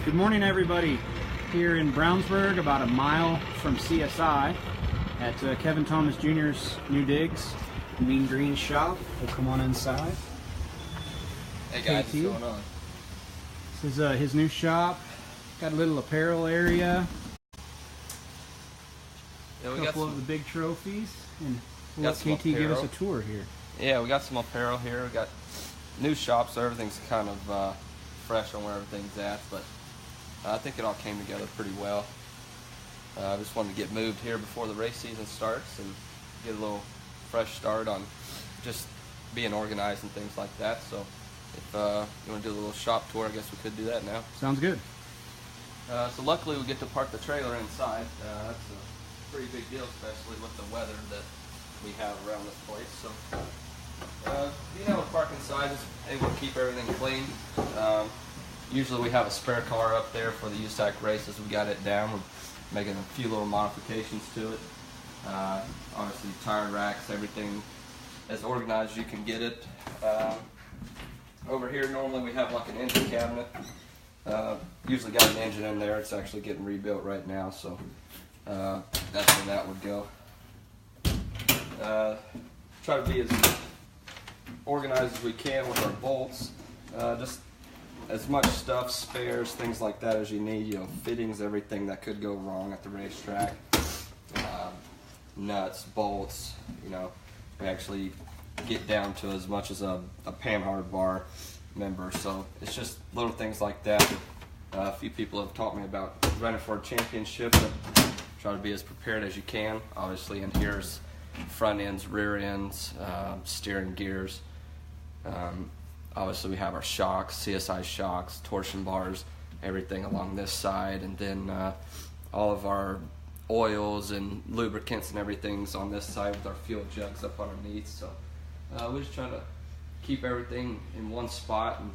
Good morning, everybody. Here in Brownsburg, about a mile from CSI, at Kevin Thomas Jr.'s new digs, Mean Green shop. We'll come on inside. Hey guys, KT. what's going on? This is his new shop. Got a little apparel area. Yeah, A we got couple of some, the big trophies, and we'll got let some KT give us a apparel. tour here. yeah, we got some apparel here. We got new shop, so everything's kind of fresh on where everything's at. But I think it all came together pretty well. I just wanted to get moved here before the race season starts and get a little fresh start on just being organized and things like that. So if you want to do a little shop tour, I guess we could do that now. Sounds good. So luckily we get to park the trailer inside. That's a pretty big deal, especially with the weather that we have around this place. So being able to park inside is able to keep everything clean. Usually we have a spare car up there for the USAC races. We got it down. We're making a few little modifications to it. Obviously tire racks, everything as organized as you can get it. Over here normally we have like an engine cabinet. Usually got an engine in there. It's actually getting rebuilt right now, so that's where that would go. Try to be as organized as we can with our bolts. Just as much stuff, spares, things like that as you need. You know, fittings, everything that could go wrong at the racetrack. Nuts, bolts. You know, we actually get down to as much as a panhard bar member. So it's just little things like that. A few people have taught me about running for a championship. But try to be as prepared as you can. Obviously, in here's front ends, rear ends, steering gears. Obviously, we have our shocks, CSI shocks, torsion bars, everything along this side, and then all of our oils and lubricants and everything's on this side with our fuel jugs up underneath. So we just try to keep everything in one spot, and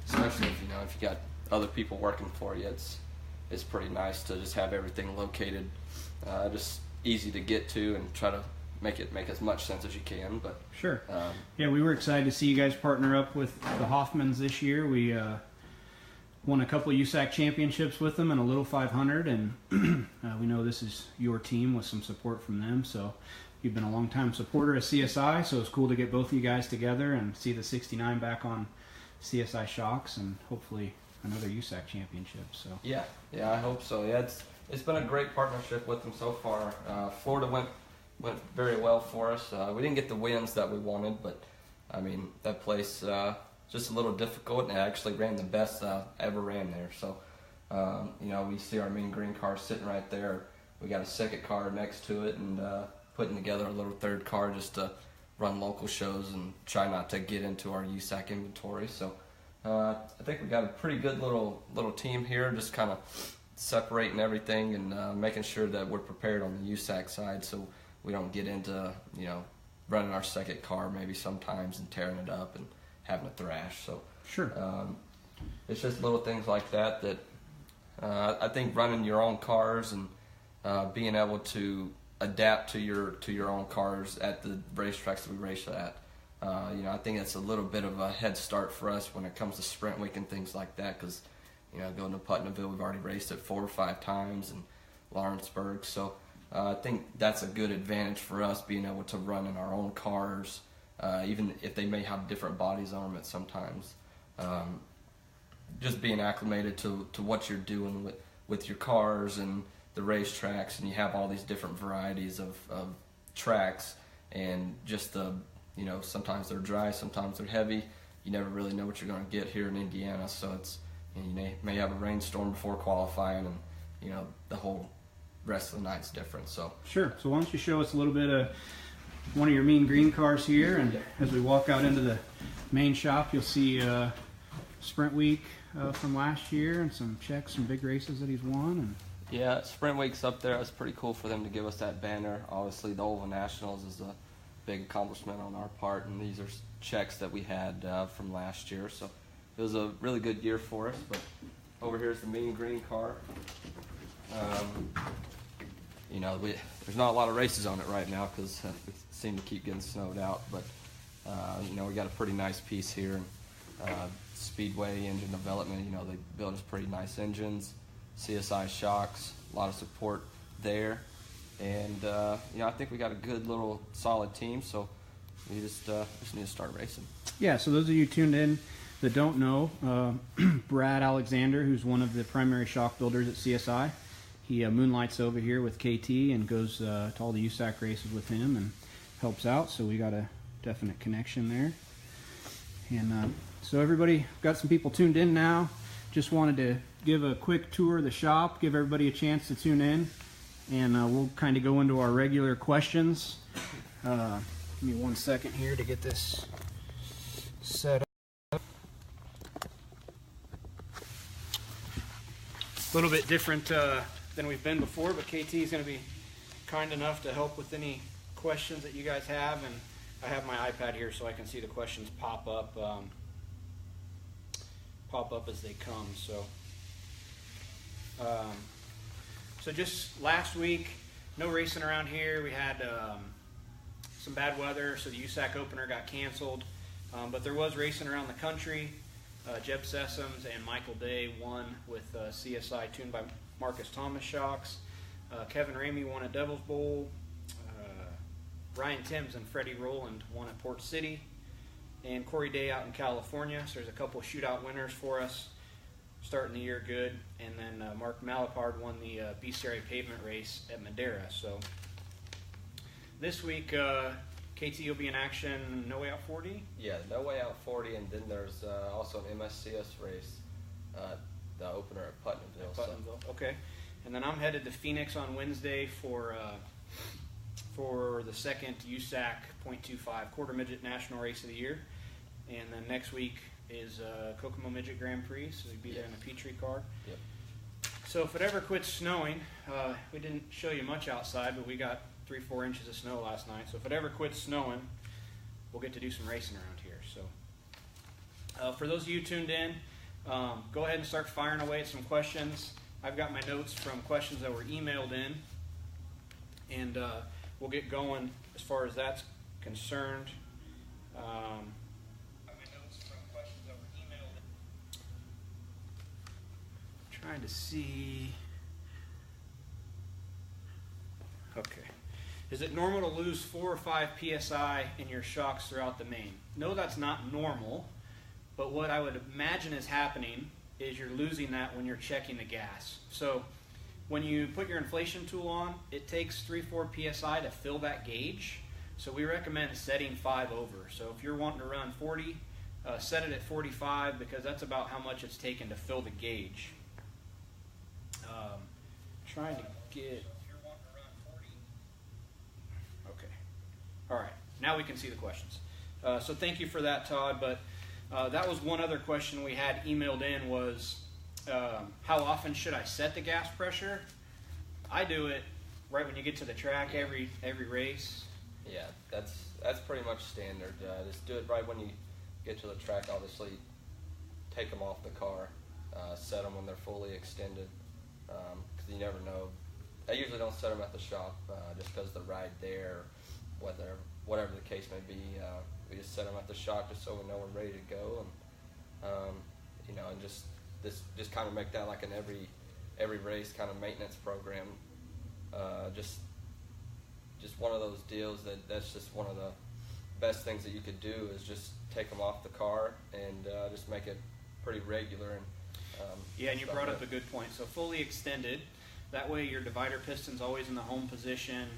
especially if if you got other people working for you, it's pretty nice to just have everything located, just easy to get to, and try to make as much sense as you can. But Sure. Yeah, we were excited to see you guys partner up with the Hoffmans this year. We won a couple of USAC championships with them and a little 500, and we know this is your team with some support from them. So you've been a long-time supporter of CSI, so it's cool to get both of you guys together and see the 69 back on CSI shocks, and hopefully another USAC championship. So yeah, I hope so. Yeah, it's been a great partnership with them so far. Florida went very well for us. We didn't get the wins that we wanted, but I mean, that place just a little difficult, and I actually ran the best I ever ran there. So we see our Mean Green car sitting right there. We got a second car next to it, and putting together a little third car just to run local shows and try not to get into our USAC inventory. So I think we got a pretty good little team here, just kind of separating everything and making sure that we're prepared on the USAC side, so we don't get into running our second car maybe sometimes and tearing it up and having a thrash. So sure, it's just little things like that I think running your own cars and being able to adapt to your own cars at the racetracks that we race at. I think it's a little bit of a head start for us when it comes to sprint week and things like that, because going to Putnamville, we've already raced it 4 or 5 times, and Lawrenceburg. So I think that's a good advantage for us, being able to run in our own cars, even if they may have different bodies on them at sometimes. Just being acclimated to what you're doing with your cars and the racetracks, and you have all these different varieties of tracks, and just sometimes they're dry, sometimes they're heavy. You never really know what you're going to get here in Indiana, so it's you may have a rainstorm before qualifying, and the whole rest of the night's different. So sure. So why don't you show us a little bit of one of your Mean Green cars here, and as we walk out into the main shop, you'll see Sprint Week from last year and some checks, some big races that he's won. And yeah, Sprint Week's up there. It's pretty cool for them to give us that banner. Obviously, the Oval Nationals is a big accomplishment on our part, and these are checks that we had from last year. So it was a really good year for us. But over here's the Mean Green car. There's not a lot of races on it right now because we seem to keep getting snowed out. But we got a pretty nice piece here. And Speedway engine development. You know, they build us pretty nice engines, CSI shocks, a lot of support there. And, you know, I think we got a good little solid team, so we just need to start racing. Yeah, so those of you tuned in that don't know, Brad Alexander, who's one of the primary shock builders at CSI, he moonlights over here with KT and goes to all the USAC races with him and helps out, so we got a definite connection there. And so everybody, got some people tuned in now. Just wanted to give a quick tour of the shop, give everybody a chance to tune in, and we'll kind of go into our regular questions. Give me 1 second here to get this set up. A little bit different than we've been before, but KT is going to be kind enough to help with any questions that you guys have, and I have my iPad here so I can see the questions pop up as they come. So just last week, no racing around here. We had some bad weather, so the USAC opener got canceled, but there was racing around the country. Jeb Sessoms and Michael Day won with CSI tuned by Marcus Thomas shocks. Kevin Ramey won at Devil's Bowl. Ryan Timms and Freddie Rowland won at Port City. And Corey Day out in California. So there's a couple shootout winners for us, starting the year good. And then Mark Malapard won the BCRA pavement race at Madera. So this week, KT will be in action, No Way Out 40? Yeah, No Way Out 40, and then there's also an MSCS race, the opener at Putnamville. So. Okay. And then I'm headed to Phoenix on Wednesday for the second USAC .25 quarter midget national race of the year. And then next week is Kokomo Midget Grand Prix, so we'll be there in a Petrie car. Yep. So if it ever quits snowing, we didn't show you much outside, but we got 3-4 inches of snow last night. So if it ever quits snowing, we'll get to do some racing around here. So for those of you tuned in, go ahead and start firing away at some questions. I've got my notes from questions that were emailed in, and we'll get going as far as that's concerned. Trying to see. Okay. Is it normal to lose 4 or 5 psi in your shocks throughout the main? No, that's not normal, but what I would imagine is happening is you're losing that when you're checking the gas. So when you put your inflation tool on, it takes 3-4 psi to fill that gauge. So we recommend setting 5 over. So if you're wanting to run 40, set it at 45, because that's about how much it's taken to fill the gauge. Trying to get. Okay. All right. Now we can see the questions. So thank you for that, Todd. But that was one other question we had emailed in was, how often should I set the gas pressure? I do it right when you get to the track every race. Yeah, that's pretty much standard. Just do it right when you get to the track. Obviously, take them off the car, set them when they're fully extended, because you never know. I usually don't set them at the shop just because the ride there, whatever the case may be. We just set them at the shop just so we know we're ready to go, and and just kind of make that like an every race kind of maintenance program. Just one of those deals that's just one of the best things that you could do is just take them off the car and just make it pretty regular. And and you brought up a good point. So fully extended, that way your divider piston's always in the home position,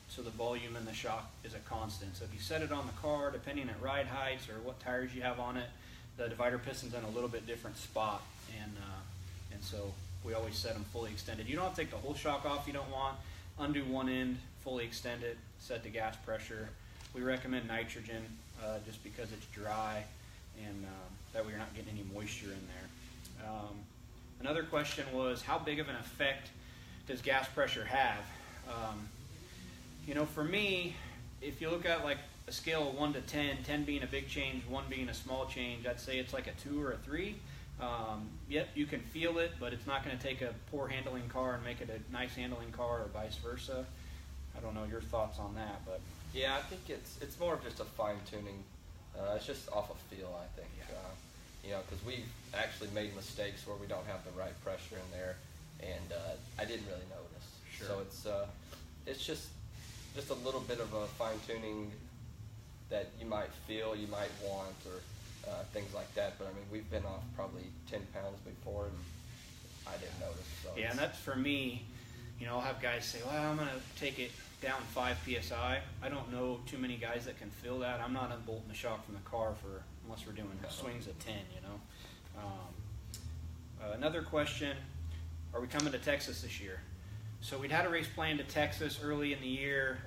so the volume in the shock is a constant. So if you set it on the car, depending on ride heights or what tires you have on it, the divider piston's in a little bit different spot, and so we always set them fully extended. You don't have to take the whole shock off if you don't want. Undo one end, fully extend it, set the gas pressure. We recommend nitrogen just because it's dry, and that way you're not getting any moisture in there. Another question was, how big of an effect does gas pressure have? For me, if you look at like a scale of 1 to 10, 10 being a big change, 1 being a small change, I'd say it's like a 2 or a 3. Yep, you can feel it, but it's not going to take a poor handling car and make it a nice handling car, or vice versa. I don't know your thoughts on that, but yeah, I think it's more of just a fine tuning. It's just off of feel, I think. because we've actually made mistakes where we don't have the right pressure in there, and I didn't really notice. Sure. So it's just a little bit of a fine tuning that you might feel, you might want, or things like that. But I mean, we've been off probably 10 pounds before, and I didn't notice. So yeah, and that's for me. I'll have guys say, well, I'm going to take it down 5 psi. I don't know too many guys that can feel that. I'm not unbolting the shock from the car unless we're doing swings of 10, Another question, are we coming to Texas this year? So we'd had a race planned to Texas early in the year,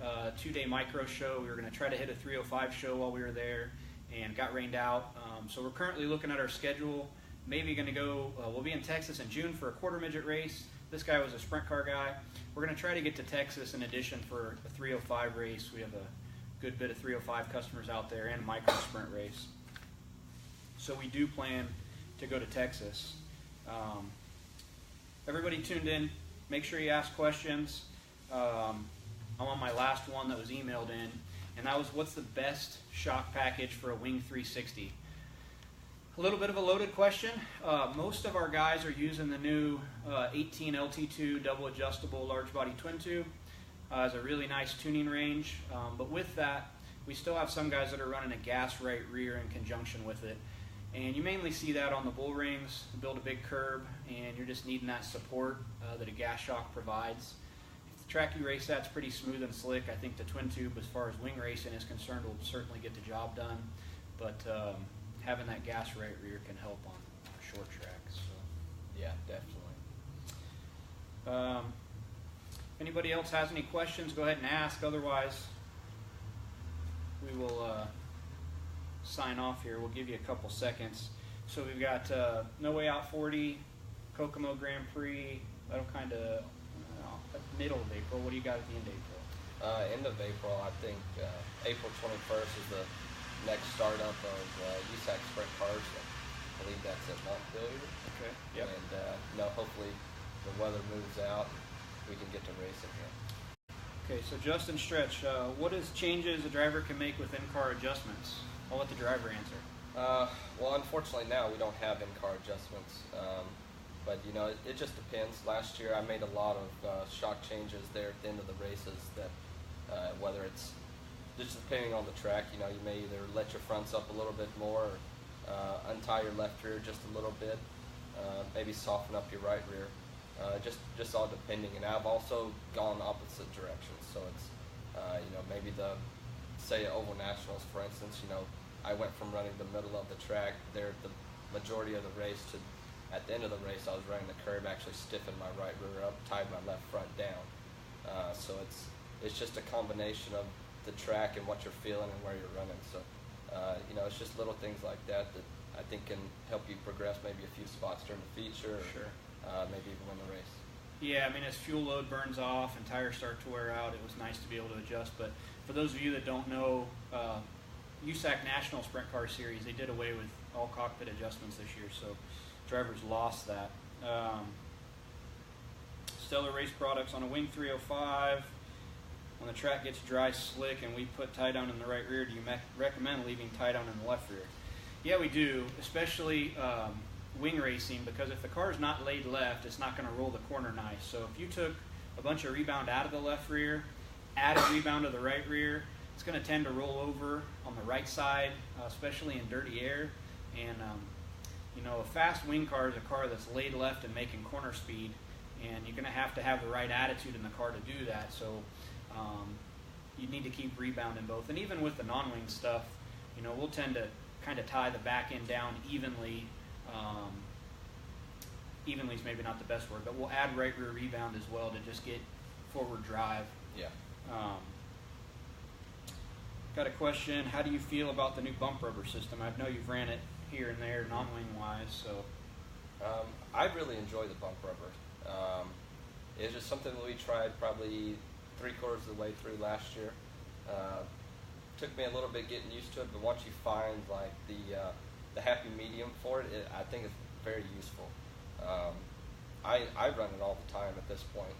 2-day micro show. We were going to try to hit a 305 show while we were there, and got rained out. So we're currently looking at our schedule. Maybe going to go, we'll be in Texas in June for a quarter midget race. This guy was a sprint car guy. We're going to try to get to Texas in addition for a 305 race. We have a good bit of 305 customers out there, and a micro sprint race. So we do plan to go to Texas. Everybody tuned in. Make sure you ask questions. I'm on my last one that was emailed in, and that was, what's the best shock package for a Wing 360? A little bit of a loaded question. Most of our guys are using the new 18 LT2 double adjustable large body twin tube. Has a really nice tuning range, but with that, we still have some guys that are running a gas right rear in conjunction with it. And you mainly see that on the bull rings, build a big curb, and you're just needing that support that a gas shock provides. If the track you race at's pretty smooth and slick, I think the twin tube, as far as wing racing is concerned, will certainly get the job done. But having that gas right rear can help on short tracks. So. Yeah, definitely. If anybody else has any questions, go ahead and ask. Otherwise, we will sign off here. We'll give you a couple seconds. So we've got No Way Out 40, Kokomo Grand Prix. That'll kind of middle of April. What do you got at the end of April? End of April, I think April 21st is the next startup of USAC Sprint Cars. I believe that's at Montpelier. Okay. Yep. And hopefully the weather moves out, we can get to racing here. Okay, so Justin Stretch, what is changes a driver can make with in-car adjustments? I'll let the driver answer. Well, unfortunately now we don't have in-car adjustments, but it just depends. Last year I made a lot of shock changes there at the end of the races that whether it's just depending on the track, you may either let your fronts up a little bit more, or untie your left rear just a little bit, maybe soften up your right rear, just all depending. And I've also gone opposite directions, so it's maybe say at Oval Nationals, for instance, I went from running the middle of the track there the majority of the race to at the end of the race I was running the curb, actually stiffened my right rear up, tied my left front down. So it's just a combination of the track and what you're feeling and where you're running. So it's just little things like that I think can help you progress maybe a few spots during the feature, or Sure. Maybe even win the race. Yeah, I mean, as fuel load burns off and tires start to wear out, it was nice to be able to adjust. But for those of you that don't know, USAC National Sprint Car Series, they did away with all cockpit adjustments this year, so drivers lost that. Stellar Race Products on a Wing 305. When the track gets dry, slick, and we put tie down in the right rear, do you recommend leaving tie down in the left rear? Yeah, we do, especially wing racing, because if the car is not laid left, it's not going to roll the corner nice. So if you took a bunch of rebound out of the left rear, added rebound to the right rear, it's going to tend to roll over on the right side, especially in dirty air. And a fast wing car is a car that's laid left and making corner speed, and you're going to have the right attitude in the car to do that. So you need to keep rebounding both. And even with the non-wing stuff, we'll tend to kind of tie the back end down evenly. Evenly is maybe not the best word, but we'll add right rear rebound as well to just get forward drive. Yeah. Got a question. How do you feel about the new bump rubber system? I know you've ran it here and there, non-wing wise. So I really enjoy the bump rubber. It's just something that we tried probably 3/4 of the way through last year. Took me a little bit getting used to it, but once you find like the happy medium for it, I think it's very useful. I run it all the time at this point,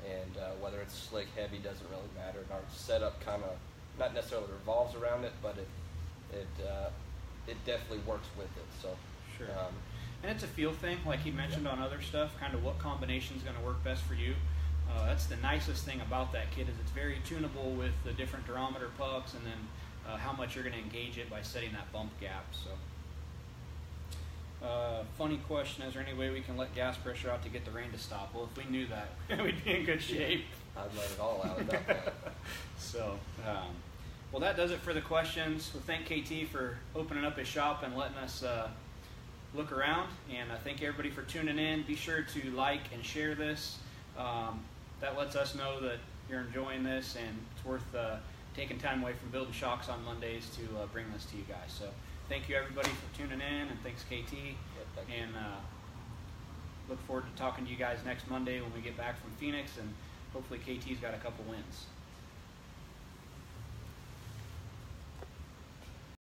and whether it's slick, heavy, doesn't really matter. And our setup kind of not necessarily revolves around it, but it definitely works with it. So Sure. And it's a feel thing, like he mentioned on other stuff, kind of what combination is going to work best for you. That's the nicest thing about that kit is it's very tunable with the different durometer pucks and then how much you're going to engage it by setting that bump gap. So, funny question, is there any way we can let gas pressure out to get the rain to stop? Well, if we knew that, we'd be in good shape. I'd let it all out at that point. So, well, that does it for the questions. We'll thank KT for opening up his shop and letting us look around. And thank everybody for tuning in. Be sure to like and share this. That lets us know that you're enjoying this and it's worth taking time away from building shocks on Mondays to bring this to you guys. So thank you everybody for tuning in, and thanks KT. Yep, and look forward to talking to you guys next Monday when we get back from Phoenix, and hopefully KT's got a couple wins.